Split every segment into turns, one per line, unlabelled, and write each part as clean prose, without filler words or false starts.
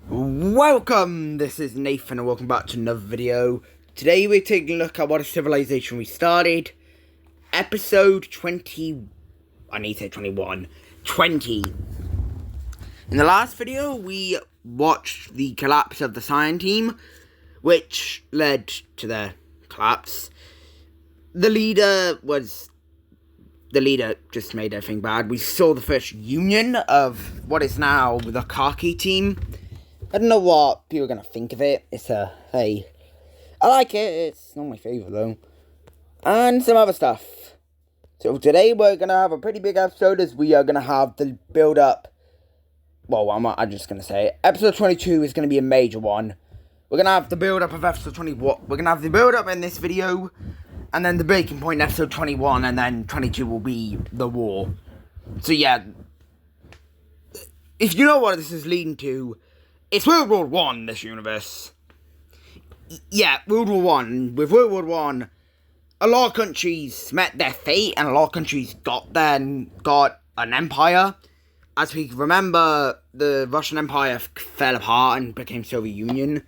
Welcome, this is Nathan and welcome back to another video. Today we're taking a look at what a civilization we started. Episode 20, I need to say 21, 20. In the last video we watched the collapse of the Cyan team, which led to their collapse. The leader just made everything bad. We saw the first union of what is now the Khaki team. I don't know what people are going to think of it. I like it. It's not my favourite though. And some other stuff. So today we're going to have a pretty big episode as we are going to have the build up. Well, I'm just going to say it. Episode 22 is going to be a major one. We're going to have the build up of episode 21. We're going to have the build up in this video. And then the breaking point in episode 21. And then 22 will be the war. So yeah. If you know what this is leading to, it's World War One, this universe. Yeah, World War One. With World War One, a lot of countries met their fate, and a lot of countries got an empire. As we remember, the Russian Empire fell apart and became Soviet Union.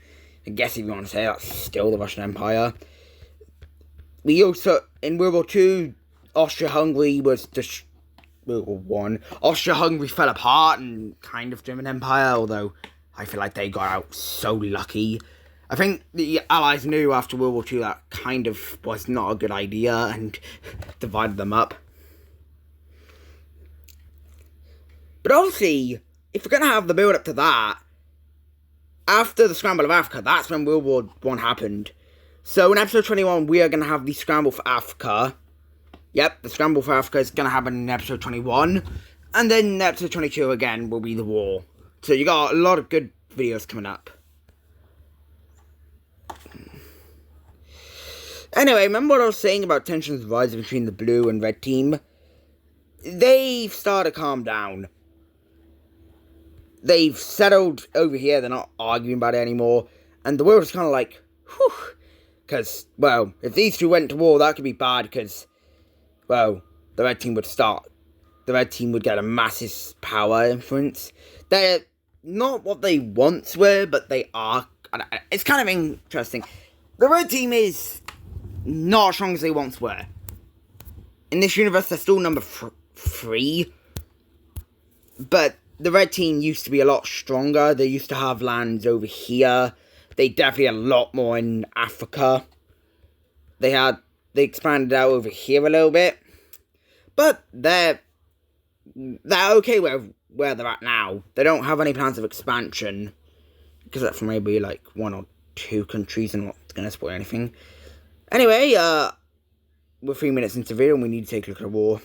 I guess if you want to say that's still the Russian Empire. We also, in World War Two, Austria-Hungary was World War One. Austria-Hungary fell apart and kind of German Empire, although I feel like they got out so lucky. I think the Allies knew after World War II that kind of was not a good idea and divided them up. But obviously, if we're going to have the build up to that, after the Scramble of Africa, that's when World War I happened. So in episode 21, we are going to have the Scramble for Africa. Yep, the Scramble for Africa is going to happen in episode 21. And then in episode 22 again will be the war. So you got a lot of good videos coming up. Anyway, remember what I was saying about tensions rising between the blue and red team? They've started to calm down. They've settled over here, they're not arguing about it anymore. And the world is kind of like, whew. Because, well, if these two went to war, that could be bad because, well, the red team would get a massive power influence. They're not what they once were, but they are. It's kind of interesting. The red team is not as strong as they once were. In this universe, they're still number 3. But the red team used to be a lot stronger. They used to have lands over here. They definitely had a lot more in Africa. They expanded out over here a little bit. But they're okay where they're at now. They don't have any plans of expansion. Because that's maybe like 1 or 2 countries and not going to spoil anything. Anyway, we're 3 minutes into the video and we need to take a look at the war.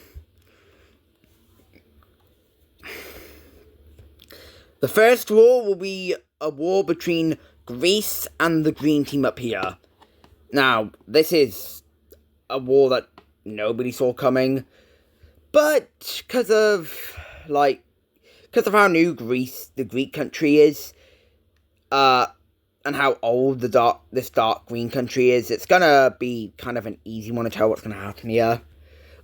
The first war will be a war between Greece and the green team up here. Now, this is a war that nobody saw coming. But because of how new Greece, the Greek country is, and how old this dark green country is, it's gonna be kind of an easy one to tell what's gonna happen here.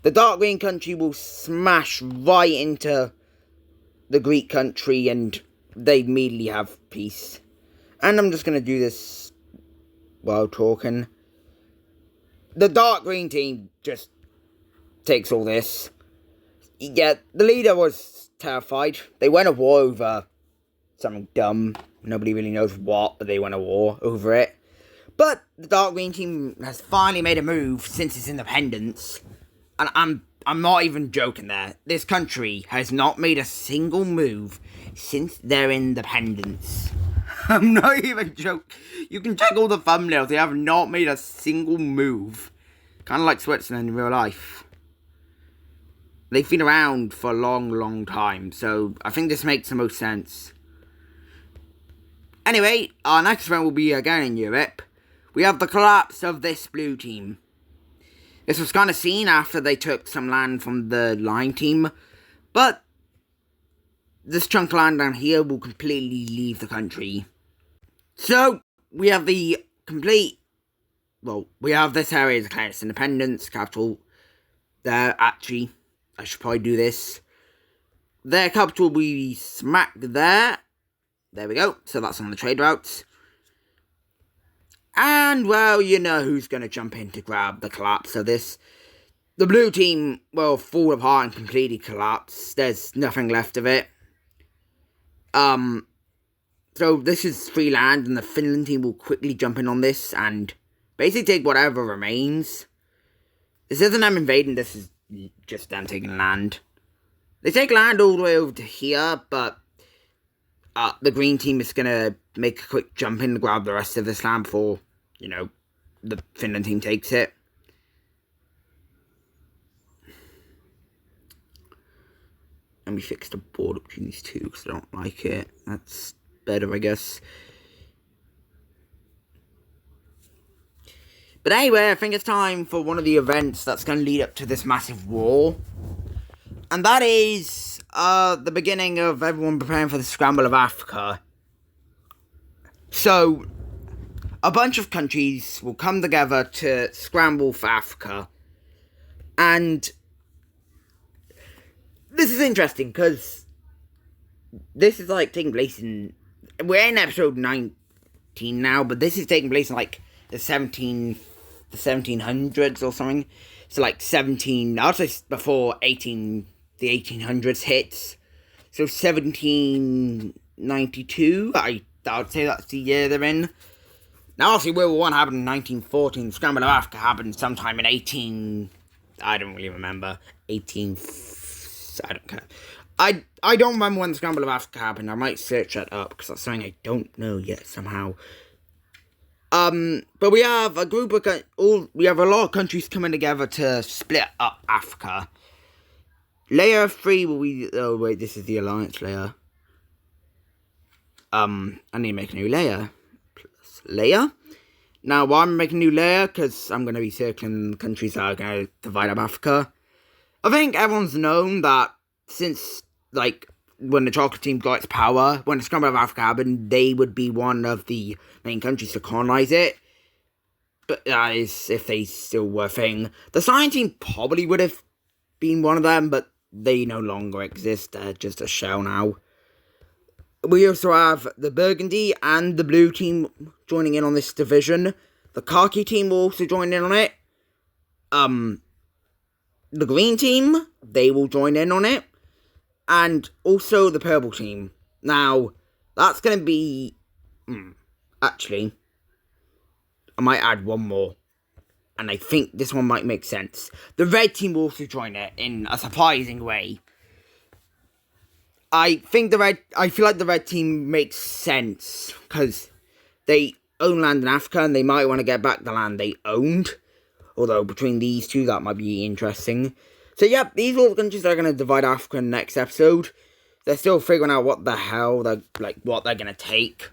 The dark green country will smash right into the Greek country and they immediately have peace. And I'm just gonna do this while talking. The dark green team just takes all this. Yeah, the leader was terrified. They went to war over something dumb. Nobody really knows what, but they went to war over it. But the dark green team has finally made a move since its independence. And I'm not even joking there. This country has not made a single move since their independence. I'm not even joking. You can check all the thumbnails. They have not made a single move. Kind of like Switzerland in real life. They've been around for a long, long time. So I think this makes the most sense. Anyway, our next round will be again in Europe. We have the collapse of this blue team. This was kind of seen after they took some land from the line team. But this chunk of land down here will completely leave the country. So, we have we have this area declared its independence, capital there, actually. I should probably do this. Their capital will be smack there. there we go. So that's on the trade routes. And, well, you know who's going to jump in to grab the collapse of this. The blue team will fall apart and completely collapse. There's nothing left of it. So this is free land, and the Finland team will quickly jump in on this and basically take whatever remains. This isn't them invading, this is just them taking land. They take land all the way over to here, but the green team is going to make a quick jump in to grab the rest of this land before, you know, the Finland team takes it. And we fixed the border between these two because I don't like it. That's better, I guess. But anyway, I think it's time for one of the events that's going to lead up to this massive war. And that is the beginning of everyone preparing for the Scramble of Africa. So, a bunch of countries will come together to scramble for Africa. And this is interesting because this is like taking place in... We're in episode 19 now, but this is taking place in like the 1700s or something. So like I'll say before the 1800s hits. So 1792, I would say that's the year they're in. Now obviously World War I happened in 1914, the Scramble of Africa happened sometime in I don't really remember, I don't care. I don't remember when the Scramble of Africa happened. I might search that up because that's something I don't know yet somehow. But we have a group of we have a lot of countries coming together to split up Africa. Layer 3 will be... Oh wait, this is the alliance layer. I need to make a new layer. Plus layer. Now, why am I making a new layer? Because I'm going to be circling the countries that are going to divide up Africa. I think everyone's known that since, like, when the chocolate team got its power, when the Scramble of Africa happened, they would be one of the main countries to colonize it. But that is if they still were a thing. The Cyan team probably would have been one of them, but they no longer exist. They're just a shell now. We also have the Burgundy and the Blue team joining in on this division. The Khaki team will also join in on it. The Green team, they will join in on it. And also the Purple team. Now, that's going to be... actually, I might add one more. And I think this one might make sense. The Red team will also join it in a surprising way. I feel like the Red team makes sense. Because they own land in Africa and they might want to get back the land they owned. Although, between these two, that might be interesting. So, yep, these are all the countries that are going to divide Africa in the next episode. They're still figuring out what the hell what they're going to take.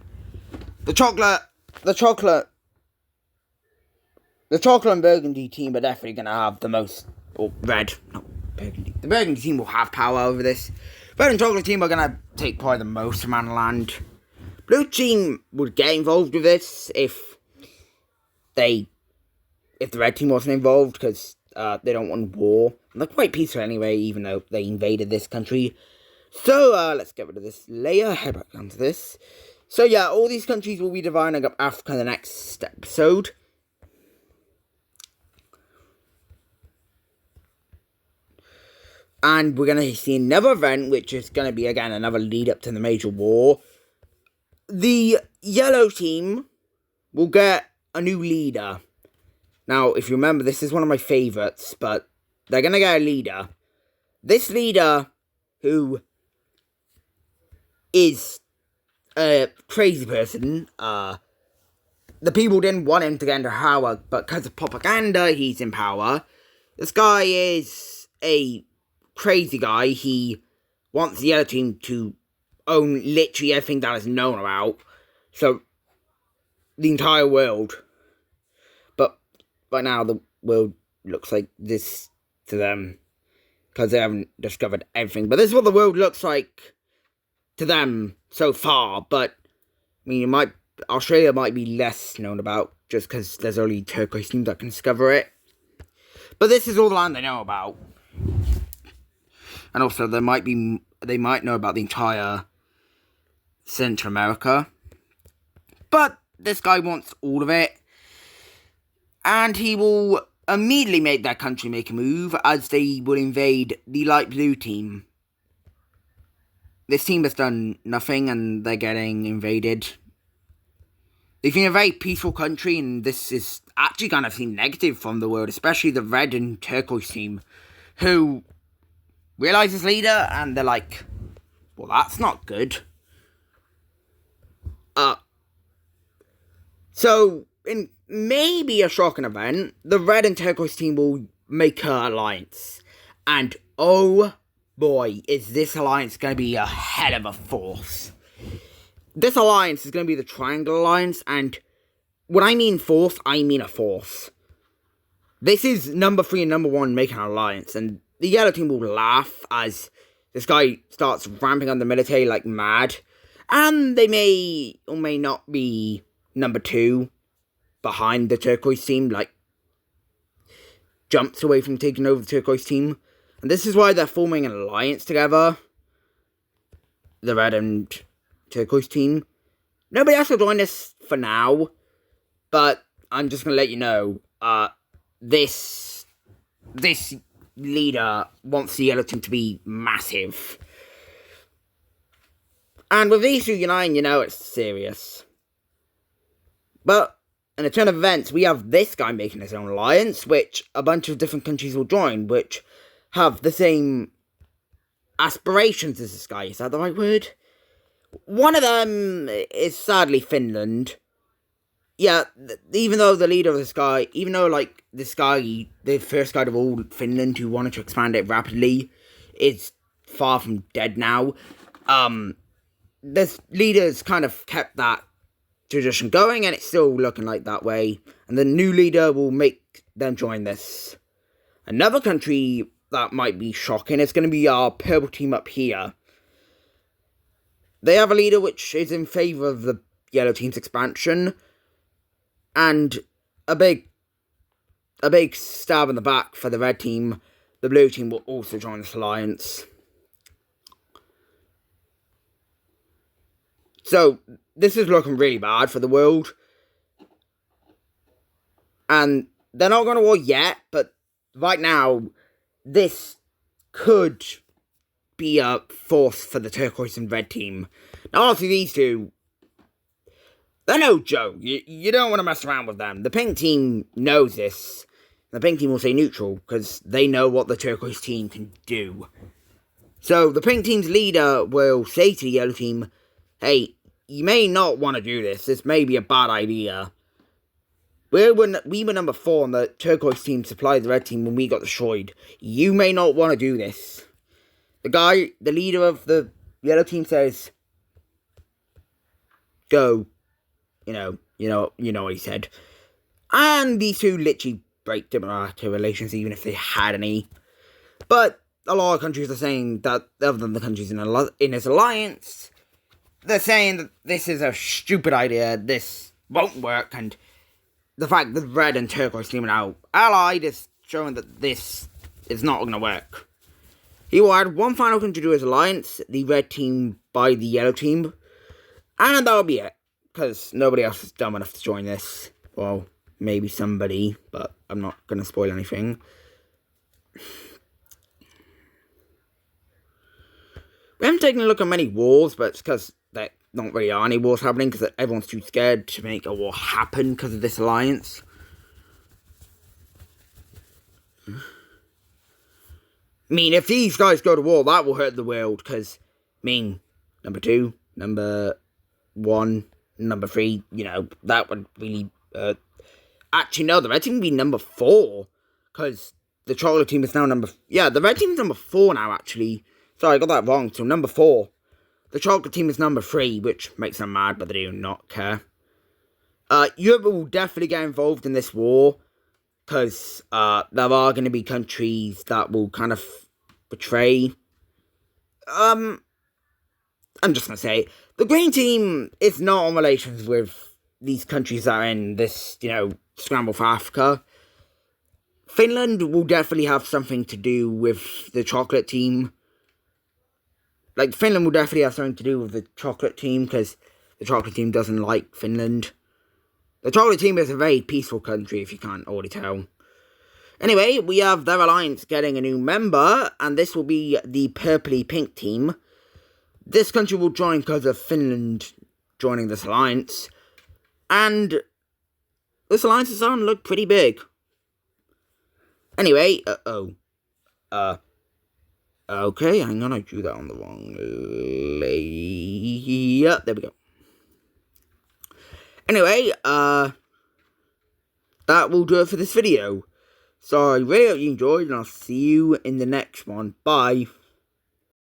The chocolate and Burgundy team are definitely going to have the most... Or red, not Burgundy. The Burgundy team will have power over this. Red and chocolate team are going to take probably the most amount of land. Blue team would get involved with this if the red team wasn't involved, because they don't want war. And they're quite peaceful anyway, even though they invaded this country. So, let's get rid of this layer, head back down to this. So, yeah, all these countries will be dividing up Africa in the next episode. And we're going to see another event, which is going to be, again, another lead up to the major war. The yellow team will get a new leader. Now, if you remember, this is one of my favourites, but they're going to get a leader. This leader, who is a crazy person, the people didn't want him to get into power, but because of propaganda, he's in power. This guy is a crazy guy. He wants the other team to own literally everything that is known about. So, the entire world. But right now, the world looks like this to them, because they haven't discovered everything. But this is what the world looks like to them so far. But, I mean, Australia might be less known about, just because there's only turquoise teams that can discover it. But this is all the land they know about. And also, they might know about the entire Central America. But this guy wants all of it. And he will immediately make that country make a move, as they will invade the light blue team. This team has done nothing and they're getting invaded. They've been a very peaceful country, and this is actually kind of seen negative from the world, especially the red and turquoise team, who realize his leader and they're like, well, that's not good. So, in maybe a shocking event, the red and turquoise team will make an alliance. And oh boy, is this alliance going to be a hell of a force. This alliance is going to be the Triangle Alliance, and when I mean force, I mean a force. This is number 3 and number 1 making an alliance, and the yellow team will laugh as this guy starts ramping up the military like mad. And they may or may not be number 2 behind the turquoise team, like jumps away from taking over the turquoise team. And this is why they're forming an alliance together. The red and turquoise team. Nobody else will join us for now, but I'm just going to let you know, this leader wants the yellow team to be massive. And with these two uniting, you know it's serious. But in a turn of events, we have this guy making his own alliance, which a bunch of different countries will join, which have the same aspirations as this guy. Is that the right word? One of them is sadly Finland. Yeah, even though the leader of this guy, this guy, the first guy of all Finland who wanted to expand it rapidly, is far from dead now. This leader's kind of kept that tradition going, and it's still looking like that way. And the new leader will make them join this. Another country that might be shocking is going to be our purple team up here. They have a leader which is in favour of the yellow team's expansion, and a big stab in the back for the red team. The blue team will also join this alliance. So, this is looking really bad for the world. And they're not going to war yet, but right now, this could be a force for the turquoise and red team. Now, obviously, these two, they're no joke. You don't want to mess around with them. The pink team knows this. The pink team will stay neutral, because they know what the turquoise team can do. So, the pink team's leader will say to the yellow team, hey, you may not want to do this. This may be a bad idea. We were number 4 and the turquoise team supplied the red team when we got destroyed. You may not want to do this. The leader of the yellow team says, go. You know what he said. And these two literally break diplomatic relations, even if they had any. But a lot of countries are saying that, other than the countries in his alliance, they're saying that this is a stupid idea, this won't work, and the fact that red and turquoise team are now allied is showing that this is not going to work. He will add one final country to his alliance, the red team by the yellow team, and that'll be it, because nobody else is dumb enough to join this. Well, maybe somebody, but I'm not going to spoil anything. We haven't taken a look at many wars, but it's because there not really are any wars happening, because everyone's too scared to make a war happen because of this alliance. I mean, if these guys go to war, that will hurt the world, because, number 2, number 1, number 3, that would really actually, no, the red team would be number 4, because the chocolate team is now the red team is number 4 now, actually. Sorry, I got that wrong, so number 4. The chocolate team is number 3, which makes them mad, but they do not care. Europe will definitely get involved in this war, because there are going to be countries that will kind of betray. I'm just going to say, the green team is not on relations with these countries that are in this, scramble for Africa. Finland will definitely have something to do with the chocolate team. like, Finland will definitely have something to do with the chocolate team, because the chocolate team doesn't like Finland. The chocolate team is a very peaceful country, if you can't already tell. Anyway, we have their alliance getting a new member, and this will be the purpley pink team. This country will join because of Finland joining this alliance, and this alliance is starting to look pretty big. Anyway, okay, hang on, I drew that on the wrong layer. There we go. Anyway, that will do it for this video. So I really hope you enjoyed, and I'll see you in the next one. Bye.